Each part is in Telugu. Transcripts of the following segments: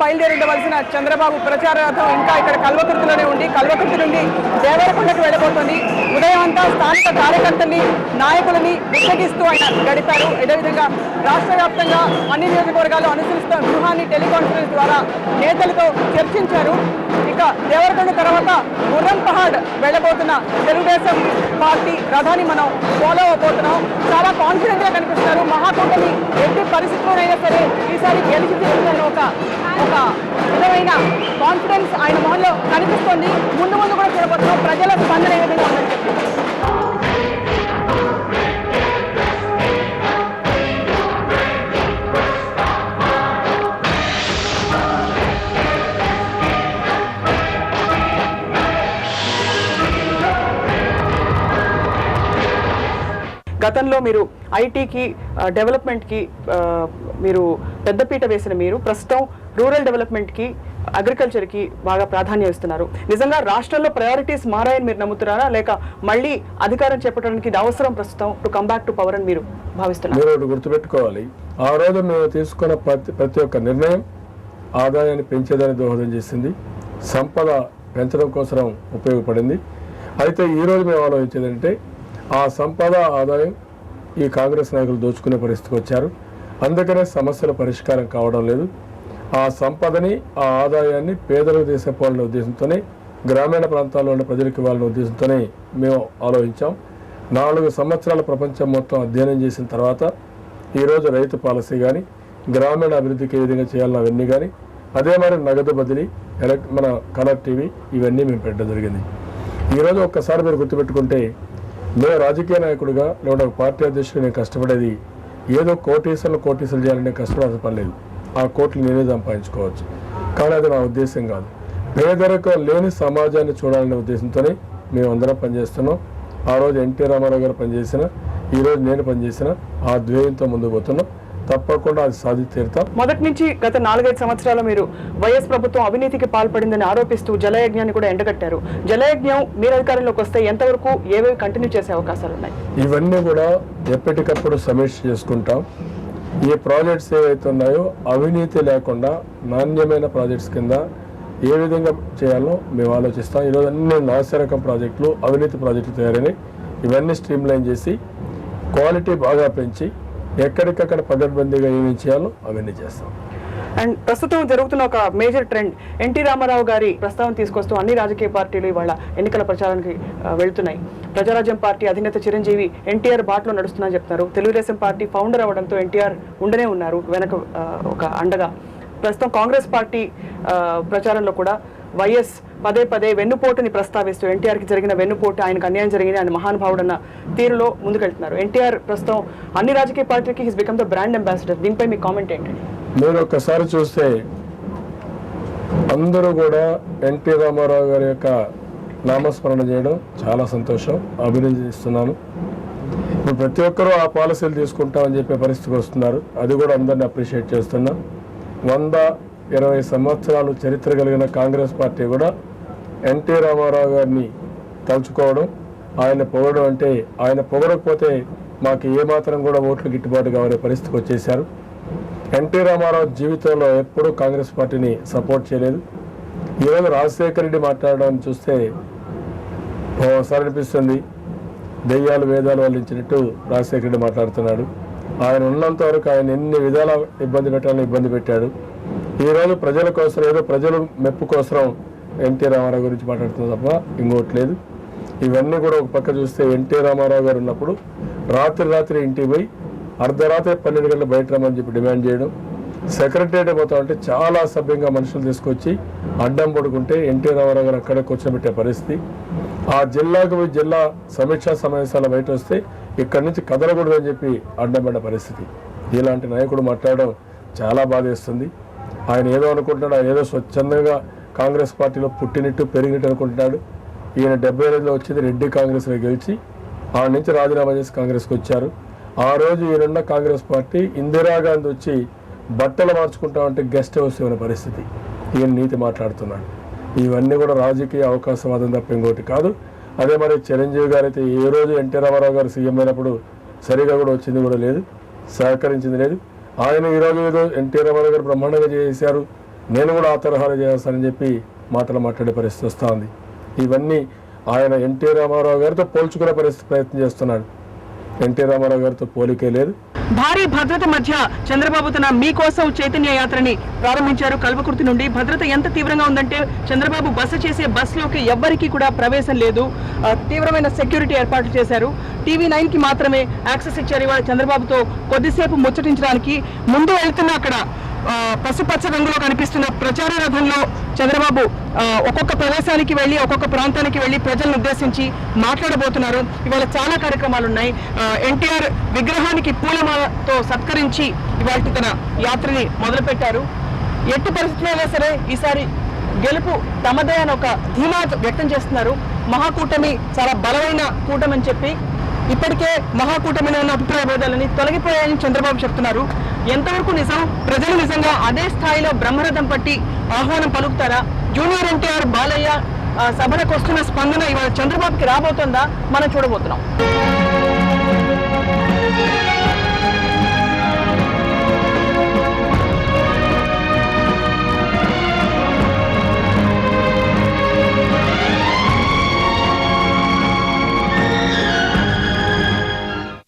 బయలుదేరి ఉండవలసిన చంద్రబాబు ప్రచార రథం ఇంకా ఇక్కడ కల్వకుర్తిలోనే ఉండి కల్వకుర్తి నుండి దేవరకొండకు వెళ్ళబోతోంది. ఉదయం అంతా స్థానిక కార్యకర్తల్ని నాయకులని ఉత్తగిస్తూ ఆయన గడిపారు. అదేవిధంగా రాష్ట్ర వ్యాప్తంగా అన్ని నియోజకవర్గాల్లో అనుసరిస్తున్న వ్యూహాన్ని టెలికాన్ఫరెన్స్ ద్వారా నేతలతో చర్చించారు. ఇక దేవరకొండ తర్వాత గుర్రం పహాడ్ వెళ్ళబోతున్న తెలుగుదేశం పార్టీ రథాన్ని మనం ఫాలో అవబోతున్నాం. చాలా కాన్ఫిడెంట్ గా కనిపిస్తున్నారు. మహాకూటమి ఎట్టి పరిస్థితుల్లోనైనా సరే ఈసారి గెలిచి తీరుతున్న ఒక విధమైన కాన్ఫిడెన్స్ ఆయన మొహంలో కనిపిస్తోంది. ముందు ముందు కూడా చూడబోతున్నాం ప్రజల స్పందన ఏ విధంగా ఉందని చెప్పి. గతంలో మీరు ఐటీకి డెవలప్మెంట్కి మీరు పెద్దపీట వేసిన మీరు ప్రస్తుతం రూరల్ డెవలప్మెంట్కి అగ్రికల్చర్కి బాగా ప్రాధాన్యం ఇస్తున్నారు. నిజంగా రాష్ట్రంలో ప్రయారిటీస్ మారాయని మీరు నమ్ముతున్నారా, లేక మళ్ళీ అధికారం చేపట్టడానికి ఇది అవసరం ప్రస్తుతం to come back to power అని మీరు భావిస్తున్నారు? మీరు గుర్తుపెట్టుకోవాలి, ఆ రోజు మేము తీసుకున్న ప్రతి ఒక్క నిర్ణయం ఆదాయాన్ని పెంచేదానికి దోహదం చేసింది, సంపద పెంచడం కోసం ఉపయోగపడింది. అయితే ఈరోజు మేము ఆలోచించేది అంటే ఆ సంపద ఆదాయం ఈ కాంగ్రెస్ నాయకులు దోచుకునే పరిస్థితికి వచ్చారు. అందుకనే సమస్యల పరిష్కారం కావడం లేదు. ఆ సంపదని ఆ ఆదాయాన్ని పేదలకు తీసుకోవాలనే ఉద్దేశంతోనే, గ్రామీణ ప్రాంతాల్లో ఉన్న ప్రజలకు ఇవ్వాలనే ఉద్దేశంతోనే మేము ఆలోచించాం. 4 సంవత్సరాల ప్రపంచం మొత్తం అధ్యయనం చేసిన తర్వాత ఈరోజు రైతు పాలసీ కానీ, గ్రామీణ అభివృద్ధికి ఏ విధంగా చేయాలన్న అవన్నీ కానీ, అదే మరి నగదు బదిలీ, మన కలర్ టీవీ ఇవన్నీ మేము పెట్టడం జరిగింది. ఈరోజు ఒక్కసారి మీరు గుర్తుపెట్టుకుంటే, నేను రాజకీయ నాయకుడిగా లేదా ఒక పార్టీ అధ్యక్షుడు నేను కష్టపడేది ఏదో కోటీసులు చేయాలని కష్టపడాల్సిన పని లేదు. ఆ కోట్లు నేనే సంపాదించుకోవచ్చు. కానీ అది నా ఉద్దేశం కాదు. పేదరికం లేని సమాజాన్ని చూడాలనే ఉద్దేశంతోనే మేము అందరం పనిచేస్తున్నాం. ఆ రోజు ఎన్టీ రామారావు గారు పనిచేసిన, ఈరోజు నేను పనిచేసిన ఆ ధ్యేయంతో ముందుకు పోతున్నాం. తప్పకుండా అది సాధించి తీరుతాం. మొదటి నుంచి గత 4-5 సంవత్సరాలు మీరు వైఎస్ ప్రభుత్వం అవినీతికి పాల్పడిందని ఆరోపిస్తూ జలయజ్ఞాన్ని కూడా ఎండగట్టారు. జలయజ్ఞం మీరు అధికారంలోకి వస్తే ఎంతవరకు ఏవేవి కంటిన్యూ చేసే అవకాశాలు ఉన్నాయి? ఇవన్నీ కూడా ఎప్పటికప్పుడు సమీక్ష చేసుకుంటాం. ఈ ప్రాజెక్ట్స్ ఏవైతే ఉన్నాయో అవినీతి లేకుండా నాణ్యమైన ప్రాజెక్ట్స్ కింద ఏ విధంగా చేయాలో మేము ఆలోచిస్తాం. ఈరోజు అన్ని నాసిరకం ప్రాజెక్టులు, అవినీతి ప్రాజెక్టులు తయారైనాయి. ఇవన్నీ స్ట్రీమ్ లైన్ చేసి క్వాలిటీ బాగా పెంచి ఎక్కడికక్కడ పకడ్బందీగా ఏమేమి చేయాలో అవన్నీ చేస్తాం. అండ్ ప్రస్తుతం జరుగుతున్న ఒక మేజర్ ట్రెండ్, ఎన్టీ రామారావు గారి ప్రస్తావన తీసుకొస్తూ అన్ని రాజకీయ పార్టీలు ఇవాళ ఎన్నికల ప్రచారానికి వెళ్తున్నాయి. ప్రజారాజ్యం పార్టీ అధినేత చిరంజీవి ఎన్టీఆర్ బాటలో నడుస్తుందని చెప్తున్నారు. తెలుగుదేశం పార్టీ ఫౌండర్ అవ్వడంతో ఎన్టీఆర్ ఉండనే ఉన్నారు వెనక ఒక అండగా. ప్రస్తుతం కాంగ్రెస్ పార్టీ ప్రచారంలో కూడా వైఎస్ పదే వెన్నుపోటుని ప్రస్తావిస్తూ ఎన్టీఆర్కి జరిగిన వెన్నుపోటు, ఆయనకు అన్యాయం జరిగింది, ఆయన మహానుభావుడు అన్న తీరులో ముందుకెళ్తున్నారు. ఎన్టీఆర్ ప్రస్తుతం అన్ని రాజకీయ పార్టీలకి his become the brand ambassador. దీనిపై మీ కామెంట్ ఏంటండి? మీరు ఒక్కసారి చూస్తే అందరూ కూడా ఎన్టీ రామారావు గారి యొక్క నామస్మరణ చేయడం చాలా సంతోషం, అభినందిస్తున్నాను. ఇప్పుడు ప్రతి ఒక్కరూ ఆ పాలసీలు తీసుకుంటామని చెప్పే పరిస్థితికి వస్తున్నారు. అది కూడా అందరినీ అప్రిషియేట్ చేస్తున్నా. 120 సంవత్సరాలు చరిత్ర కలిగిన కాంగ్రెస్ పార్టీ కూడా ఎన్టీ రామారావు గారిని తలుచుకోవడం, ఆయన పొగడం అంటే ఆయన పొగడకపోతే మాకు ఏమాత్రం కూడా ఓట్లు గిట్టుబాటు కావనే పరిస్థితికి వచ్చేశారు. ఎన్టీ రామారావు జీవితంలో ఎప్పుడూ కాంగ్రెస్ పార్టీని సపోర్ట్ చేయలేదు. ఈరోజు రాజశేఖర రెడ్డి మాట్లాడడం చూస్తే ఓసారి అనిపిస్తుంది దెయ్యాలు వేదాలు వల్లించినట్టు రాజశేఖర రెడ్డి మాట్లాడుతున్నాడు. ఆయన ఉన్నంత వరకు ఆయన ఎన్ని విధాల ఇబ్బంది పెట్టాలని ఇబ్బంది పెట్టాడు. ఈరోజు ప్రజల కోసం, ఏదో ప్రజలు మెప్పు కోసం ఎన్టీ రామారావు గురించి మాట్లాడుతున్నా తప్ప ఇంకోట్లేదు. ఇవన్నీ కూడా ఒక పక్క చూస్తే ఎన్టీ రామారావు గారు ఉన్నప్పుడు రాత్రి ఇంటికి పోయి అర్ధరాత్రి 12 గంటలు బయట రమ్మని చెప్పి డిమాండ్ చేయడం, సెక్రటరియట్ పోతామంటే చాలా సభ్యంగా మనుషులు తీసుకొచ్చి అడ్డం పడుకుంటే ఎన్టీ రామారావు గారు అక్కడే కూర్చోబెట్టే పరిస్థితి. ఆ జిల్లాకు పోయి జిల్లా సమీక్షా సమావేశాలు బయట వస్తే ఇక్కడి నుంచి కదలకూడదని చెప్పి అడ్డంపడ్డ పరిస్థితి. ఇలాంటి నాయకుడు మాట్లాడడం చాలా బాధేస్తుంది. ఆయన ఏదో అనుకుంటున్నాడు, ఆయన ఏదో స్వచ్ఛందంగా కాంగ్రెస్ పార్టీలో పుట్టినట్టు పెరిగినట్టు అనుకుంటున్నాడు. ఈయన 75లో వచ్చింది రెడ్డి కాంగ్రెస్లో గెలిచి ఆ నుంచి రాజీనామా చేసి కాంగ్రెస్కి వచ్చారు. ఆ రోజు ఈయనున్న కాంగ్రెస్ పార్టీ ఇందిరాగాంధీ వచ్చి బట్టలు మార్చుకుంటామంటే గెస్ట్ హౌస్ ఇవ్వని పరిస్థితి. ఈయన నీతి మాట్లాడుతున్నాడు. ఇవన్నీ కూడా రాజకీయ అవకాశవాదం తప్ప ఇంకోటి కాదు. అదే మరి చిరంజీవి గారు అయితే ఏ రోజు ఎన్టీ రామారావు గారు సీఎం అయినప్పుడు సరిగా కూడా వచ్చింది కూడా లేదు, సహకరించింది లేదు. ఆయన ఈరోజు ఏదో ఎన్టీ రామారావు గారు బ్రహ్మాండంగా చేశారు, నేను కూడా ఆ తరహాలో చేస్తానని చెప్పి మాటలు మాట్లాడే పరిస్థితి వస్తూ ఉంది. ఇవన్నీ ఆయన ఎన్టీ రామారావు గారితో పోల్చుకునే ప్రయత్నం చేస్తున్నాడు. ఎన్టీ రామారావు గారితో పోలికే లేదు. భారీ భద్రత మధ్య చంద్రబాబు తన మీకోసం చైతన్య యాత్రని ప్రారంభించారు. కల్వకుర్తి నుండి భద్రత ఎంత తీవ్రంగా ఉందంటే చంద్రబాబు బస చేసే బస్సులోకి ఎవ్వరికీ కూడా ప్రవేశం లేదు. తీవ్రమైన సెక్యూరిటీ ఏర్పాట్లు చేశారు. TV9 కి మాత్రమే యాక్సెస్ ఇచ్చారు. ఇవాళ చంద్రబాబుతో కొద్దిసేపు ముచ్చటించడానికి ముందు వెళ్తున్న అక్కడ పసుపచ్చ రంగులో కనిపిస్తున్న ప్రచార రథంలో చంద్రబాబు ఒక్కొక్క ప్రదేశానికి వెళ్ళి ఒక్కొక్క ప్రాంతానికి వెళ్ళి ప్రజలను ఉద్దేశించి మాట్లాడబోతున్నారు. ఇవాళ చాలా కార్యక్రమాలు ఉన్నాయి. ఎన్టీఆర్ విగ్రహానికి పూలమాలతో సత్కరించి ఇవాళ తన యాత్రని మొదలుపెట్టారు. ఎట్టి పరిస్థితుల్లో సరే ఈసారి గెలుపు తమదే అని ఒక ధీమా వ్యక్తం చేస్తున్నారు. మహాకూటమి చాలా బలమైన కూటమి అని చెప్పి ఇప్పటికే మహాకూటమిలో ఉన్న అభిప్రాయ భేదాలని తొలగిపోయాయని చంద్రబాబు చెప్తున్నారు. ఎంతవరకు నిజం? ప్రజలు నిజంగా అదే స్థాయిలో బ్రహ్మరథం పట్టి ఆహ్వానం పలుకుతారా? జూనియర్ ఎన్టీఆర్ బాలయ్య సభలకు వస్తున్న స్పందన ఇవాళ చంద్రబాబుకి రాబోతుందా మనం చూడబోతున్నాం.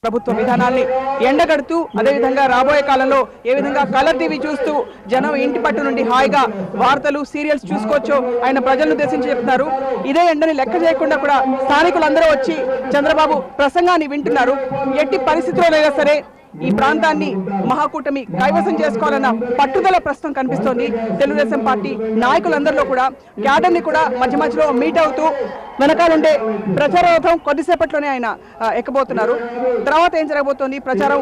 ప్రభుత్వ విధానాల్ని ఎండగడుతూ అదేవిధంగా రాబోయే కాలంలో ఏ విధంగా కలర్ టీవీ చూస్తూ జనం ఇంటి పట్టు నుండి హాయిగా వార్తలు సీరియల్స్ చూసుకోవచ్చు ఆయన ప్రజలను ఉద్దేశించి చెప్తున్నారు. ఇదే ఎండని లెక్క చేయకుండా కూడా స్థానికులందరూ వచ్చి చంద్రబాబు ప్రసంగాన్ని వింటున్నారు. ఎట్టి పరిస్థితుల్లోనైనా సరే ఈ ప్రాంతాన్ని మహాకూటమి కైవసం చేసుకోవాలన్న పట్టుదల ప్రస్తుతం కనిపిస్తోంది. తెలుగుదేశం పార్టీ నాయకులందరిలో కూడా క్యాడర్ ని కూడా మధ్య మధ్యలో మీట్ అవుతూ వెనకాలంటే ప్రచార రథం కొద్దిసేపట్లోనే ఆయన ఎక్కబోతున్నారు. తర్వాత ఏం జరగబోతోంది, ప్రచారం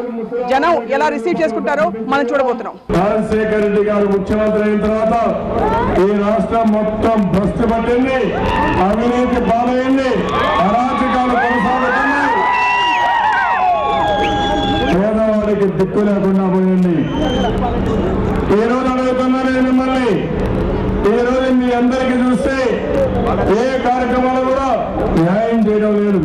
జనం ఎలా రిసీవ్ చేసుకుంటారో మనం చూడబోతున్నాం. రాజశేఖర రెడ్డి గారు ముఖ్యమంత్రి అయిన తర్వాత ఈ రాష్ట్రం మొత్తం భ్రష్టు పట్టింది, అవినీతి పాలైంది, అరాచకాలు కొనసాగుతున్నాయి, పేదవాడికి దిక్కు లేకుండా పోయింది. ఈ రోజు అడుగుతున్నా నేను మిమ్మల్ని, ఈ రోజు మీ అందరికీ చూస్తే ఏ కార్యక్రమాలు కూడా న్యాయం చేయడం లేదు.